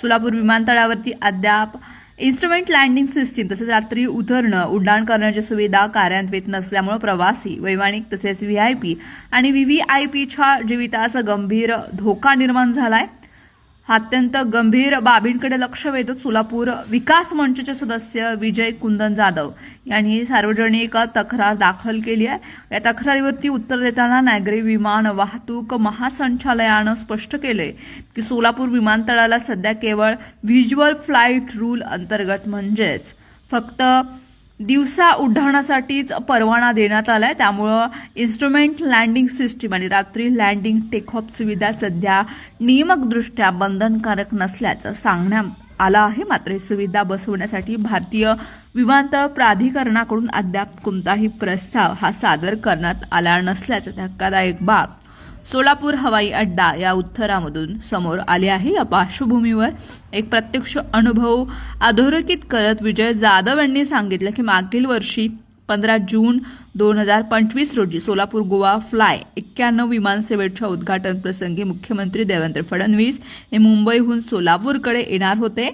सोलापूर विमानतळावरती अद्याप instrument landing system तसेच रात्री उतरणं उड्डाण करण्याची सुविधा कार्यान्वित नसल्यामुळे प्रवासी वैमानिक तसेच व्हीआयपी आणि व्हीव्हीआयपीच्या जीविताचा गंभीर धोका निर्माण झालाय। हा अत्यंत गंभीर बाबींकडे लक्ष वेधत सोलापूर विकास मंचचे सदस्य विजय कुंदन जाधव यांनी सार्वजनिक तक्रार दाखल केली आहे। या तक्रारीवरती उत्तर देताना नागरी विमान वाहतूक महासंचालयानं स्पष्ट केले की सोलापूर विमानतळाला सध्या केवळ व्हिज्युअल फ्लाईट रूल अंतर्गत म्हणजेच फक्त दिवसा उड्डाणासाठीच परवाना देण्यात आलाय। त्यामुळे इन्स्ट्रुमेंट लँडिंग सिस्टीम आणि रात्री लँडिंग टेक ऑफ सुविधा सध्या नियमितदृष्ट्या बंधनकारक नसल्याचं सांगण्यात आलं आहे। मात्र ही सुविधा बसवण्यासाठी भारतीय विमानतळ प्राधिकरणाकडून अद्याप कोणताही प्रस्ताव हा सादर करण्यात आला नसल्याचं धक्कादायक बाब सोलापूर हवाई अड्डा या उत्तरामधून समोर आले आहे। या पार्श्वभूमीवर एक प्रत्यक्ष अनुभव अधोरेखित करत विजय जाधव यांनी सांगितलं की मागील वर्षी 15 जून 2025 रोजी सोलापूर गोवा फ्लाय 91 विमानसेवेच्या उद्घाटन प्रसंगी मुख्यमंत्री देवेंद्र फडणवीस हे मुंबईहून सोलापूरकडे येणार होते।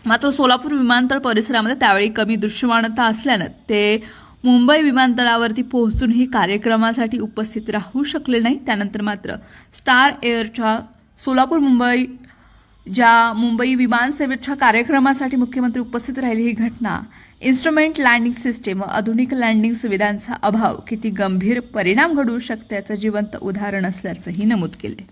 मात्र सोलापूर विमानतळ परिसरामध्ये त्यावेळी कमी दृश्यमानता असल्यानं ते मुंबई विमानतळावरती पोहोचूनही कार्यक्रमासाठी उपस्थित राहू शकले नाही। त्यानंतर मात्र स्टार एअरच्या सोलापूर मुंबई विमानसेवेच्या कार्यक्रमासाठी मुख्यमंत्री उपस्थित राहिले। ही घटना इन्स्ट्रुमेंट लँडिंग सिस्टीम व आधुनिक लँडिंग सुविधांचा अभाव किती गंभीर परिणाम घडवू शकते याचं जिवंत उदाहरण असल्याचंही नमूद केले।